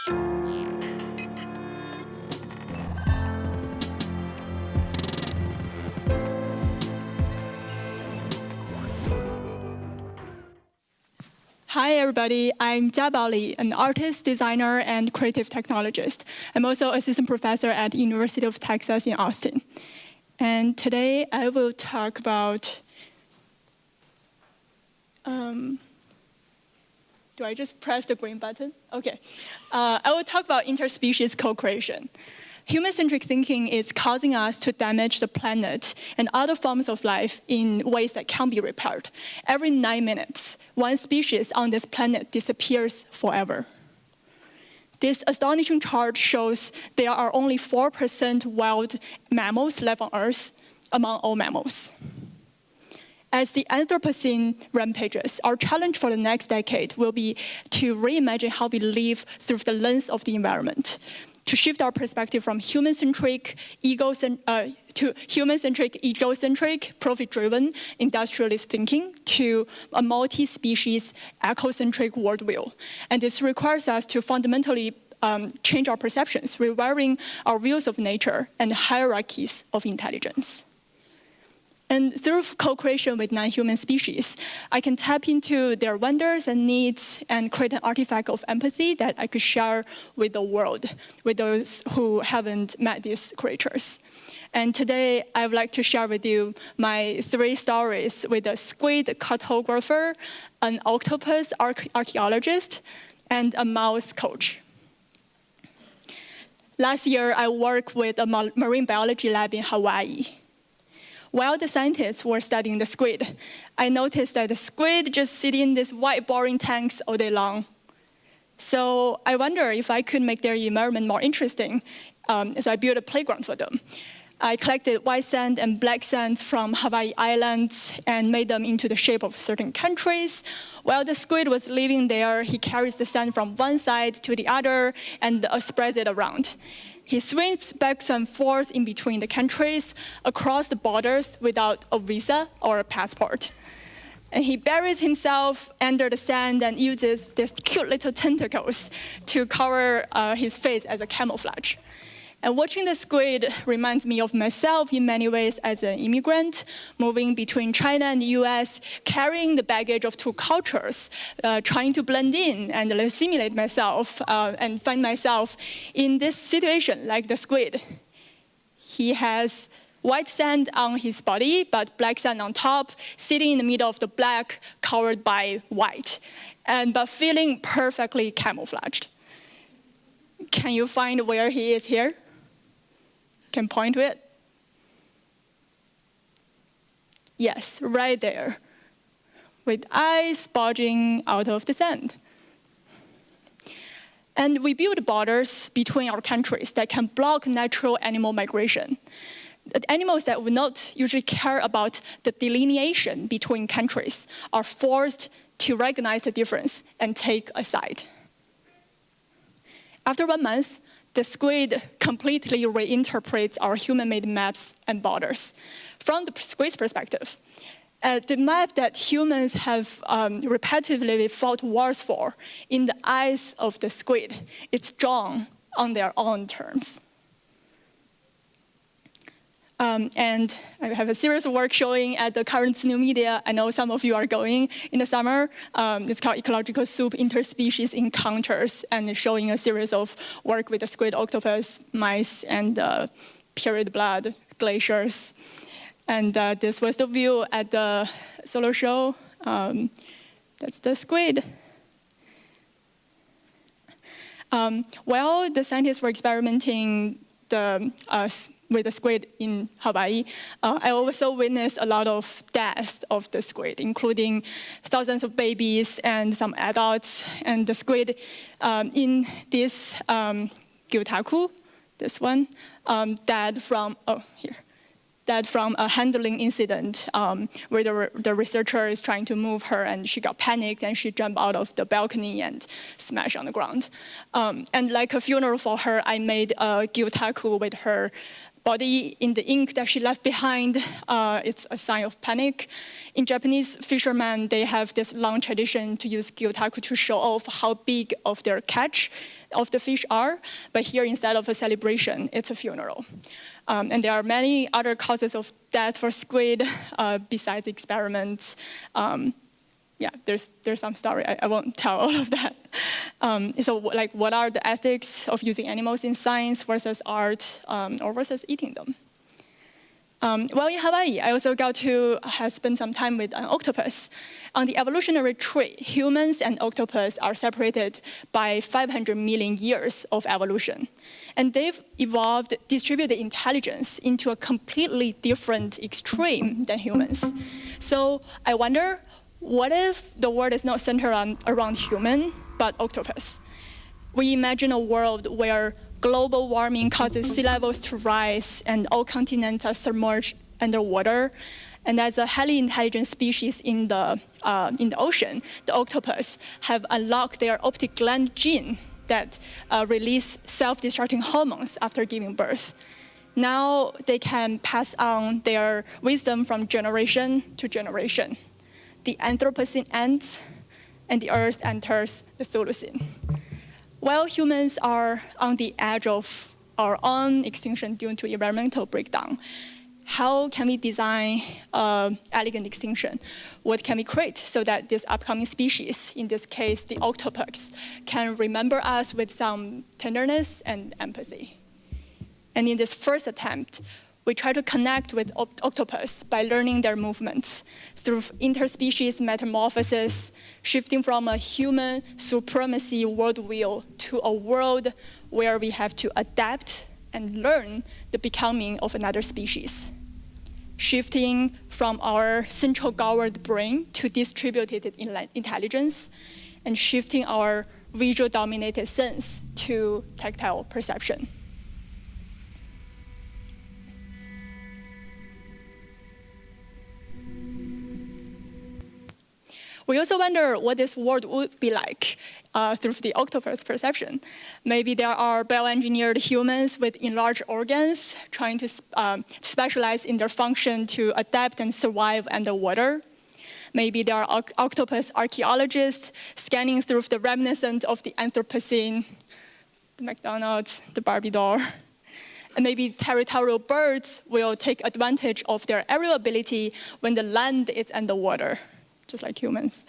Hi, everybody. I'm Jiabao Li, an artist, designer, and creative technologist. I'm also assistant professor at the University of Texas in Austin. And today, I will talk about... do I just press the green button? OK. I will talk about interspecies co-creation. Human-centric thinking is causing us to damage the planet and other forms of life in ways that can't be repaired. Every 9 minutes, one species on this planet disappears forever. This astonishing chart shows there are only 4% wild mammals left on Earth among all mammals. As the Anthropocene rampages, our challenge for the next decade will be to reimagine how we live through the lens of the environment, to shift our perspective from human-centric, egocentric, profit-driven, industrialist thinking to a multi-species, eco-centric worldview. And this requires us to fundamentally change our perceptions, rewiring our views of nature and hierarchies of intelligence. And through co-creation with non-human species, I can tap into their wonders and needs and create an artifact of empathy that I could share with the world, with those who haven't met these creatures. And today, I would like to share with you my 3 stories with a squid cartographer, an octopus archaeologist, and a mouse coach. Last year, I worked with a marine biology lab in Hawaii. While the scientists were studying the squid, I noticed that the squid just sit in these white boring tanks all day long. So I wonder if I could make their environment more interesting. So I built a playground for them. I collected white sand and black sand from Hawaii Islands and made them into the shape of certain countries. While the squid was living there, he carries the sand from one side to the other and spreads it around. He swims back and forth in between the countries, across the borders without a visa or a passport. And he buries himself under the sand and uses these cute little tentacles to cover his face as a camouflage. And watching the squid reminds me of myself in many ways as an immigrant, moving between China and the US, carrying the baggage of 2 cultures, trying to blend in and assimilate myself and find myself in this situation like the squid. He has white sand on his body, but black sand on top, sitting in the middle of the black, covered by white, but feeling perfectly camouflaged. Can you find where he is here? Can point to it? Yes, right there, with eyes bulging out of the sand. And we build borders between our countries that can block natural animal migration. The animals that would not usually care about the delineation between countries are forced to recognize the difference and take a side. After 1 month, the squid completely reinterprets our human-made maps and borders. From the squid's perspective, the map that humans have repetitively fought wars for, in the eyes of the squid, it's drawn on their own terms. And I have a series of work showing at the current new media. I know some of you are going in the summer. It's called Ecological Soup Interspecies Encounters, and showing a series of work with the squid, octopus, mice, and period blood glaciers. And this was the view at the solo show. That's the squid. While the scientists were experimenting with the squid in Hawaii, I also witnessed a lot of deaths of the squid, including thousands of babies and some adults. And the squid in this Gyutaku, this one, died from a handling incident where the researcher is trying to move her, and she got panicked and she jumped out of the balcony and smashed on the ground. And like a funeral for her, I made a gyutaku with her body in the ink that she left behind, it's a sign of panic. In Japanese fishermen, they have this long tradition to use gyotaku to show off how big of their catch of the fish are. But here, instead of a celebration, it's a funeral. And there are many other causes of death for squid besides experiments. Yeah, there's some story. I won't tell all of that. So, like, what are the ethics of using animals in science versus art, or versus eating them? Well, in Hawaii, I also got to spend some time with an octopus. On the evolutionary tree, humans and octopus are separated by 500 million years of evolution. And they've evolved distributed intelligence into a completely different extreme than humans. So I wonder, what if the world is not centered around human, but octopus? We imagine a world where global warming causes sea levels to rise and all continents are submerged underwater. And as a highly intelligent species in the ocean, the octopus have unlocked their optic gland gene that release self-destructing hormones after giving birth. Now they can pass on their wisdom from generation to generation. The Anthropocene ends, and the Earth enters the Holocene. While humans are on the edge of our own extinction due to environmental breakdown, how can we design elegant extinction? What can we create so that this upcoming species, in this case the octopus, can remember us with some tenderness and empathy? And in this first attempt, we try to connect with octopus by learning their movements through interspecies metamorphosis, shifting from a human supremacy worldview to a world where we have to adapt and learn the becoming of another species. Shifting from our central governed brain to distributed intelligence, and shifting our visual dominated sense to tactile perception. We also wonder what this world would be like through the octopus perception. Maybe there are bioengineered humans with enlarged organs trying to specialize in their function to adapt and survive underwater. Maybe there are octopus archaeologists scanning through the reminiscence of the Anthropocene, the McDonald's, the Barbie doll. And maybe territorial birds will take advantage of their aerial ability when the land is underwater, just like humans.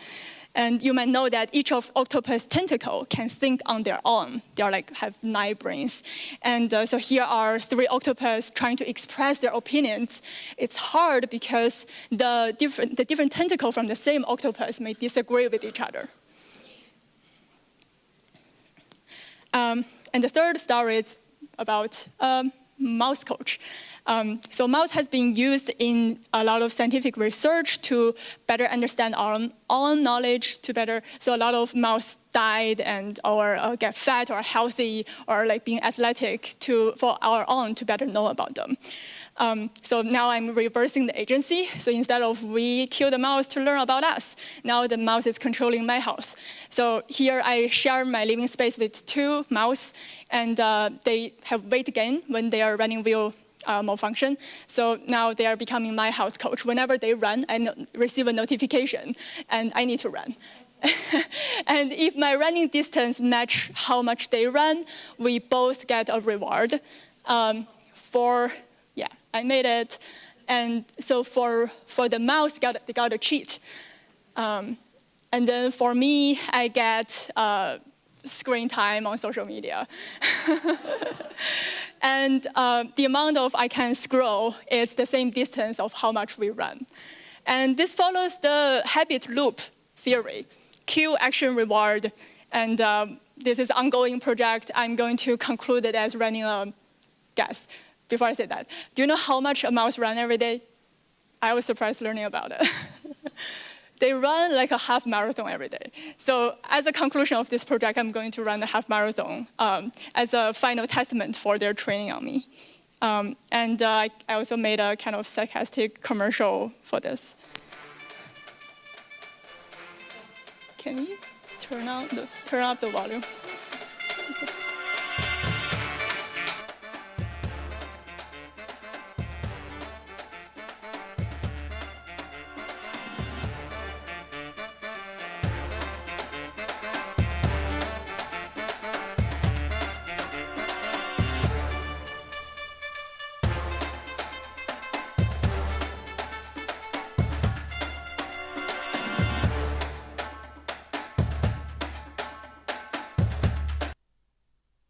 And you might know that each of octopus tentacle can think on their own. They are have 9 brains. And so here are 3 octopus trying to express their opinions. It's hard because the different tentacle from the same octopus may disagree with each other. And the third story is about mouse coach. So mouse has been used in a lot of scientific research to better understand our own knowledge, so a lot of mouse died or get fat or healthy or being athletic for our own to better know about them. So now I'm reversing the agency. So instead of we kill the mouse to learn about us, now the mouse is controlling my house. So here I share my living space with 2 mouse, and they have weight gain when they are running wheel malfunction. So now they are becoming my house coach. Whenever they run, I receive a notification, and I need to run. And if my running distance match how much they run, we both get a reward. I made it. And so for the mouse, they got a cheat. And then for me, I get screen time on social media. And the amount of I can scroll is the same distance of how much we run. And this follows the habit loop theory, cue, action, reward. And this is an ongoing project. I'm going to conclude it as running a guess. Before I say that, do you know how much a mouse runs every day? I was surprised learning about it. They run like a half marathon every day. So as a conclusion of this project, I'm going to run a half marathon as a final testament for their training on me. And I also made a kind of sarcastic commercial for this. Can you turn up the volume?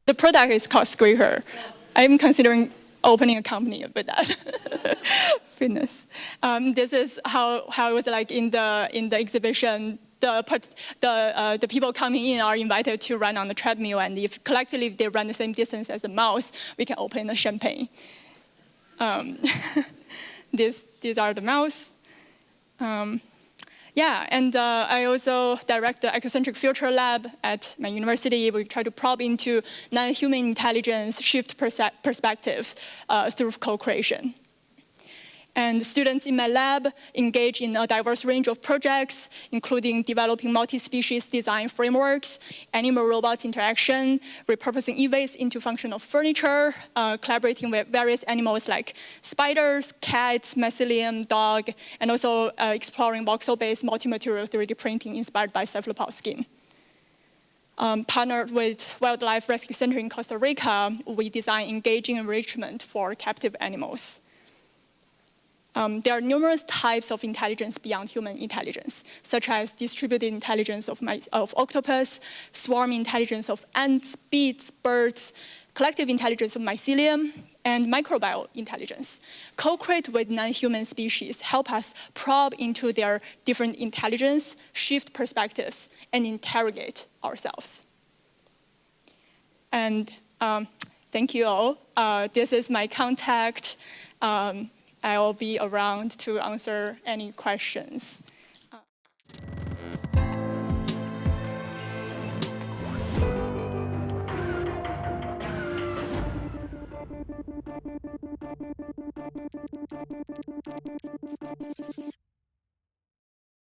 The product is called Squeaker. I'm considering opening a company with that. Fitness. This is how it was like in the exhibition. The people coming in are invited to run on the treadmill, and if collectively they run the same distance as a mouse, we can open a champagne. These are the mouse. Yeah, and I also direct the Eccentric Future Lab at my university. We try to probe into non-human intelligence, shift perspectives through co-creation. And students in my lab engage in a diverse range of projects, including developing multi-species design frameworks, animal-robot interaction, repurposing e-waste into functional furniture, collaborating with various animals like spiders, cats, mycelium, dog, and also exploring voxel-based multi-material 3D printing inspired by cephalopod skin. Partnered with Wildlife Rescue Center in Costa Rica, we design engaging enrichment for captive animals. There are numerous types of intelligence beyond human intelligence, such as distributed intelligence of octopus, swarm intelligence of ants, bees, birds, collective intelligence of mycelium, and microbial intelligence. Co-create with non-human species help us probe into their different intelligence, shift perspectives, and interrogate ourselves. And thank you all. This is my contact. I will be around to answer any questions.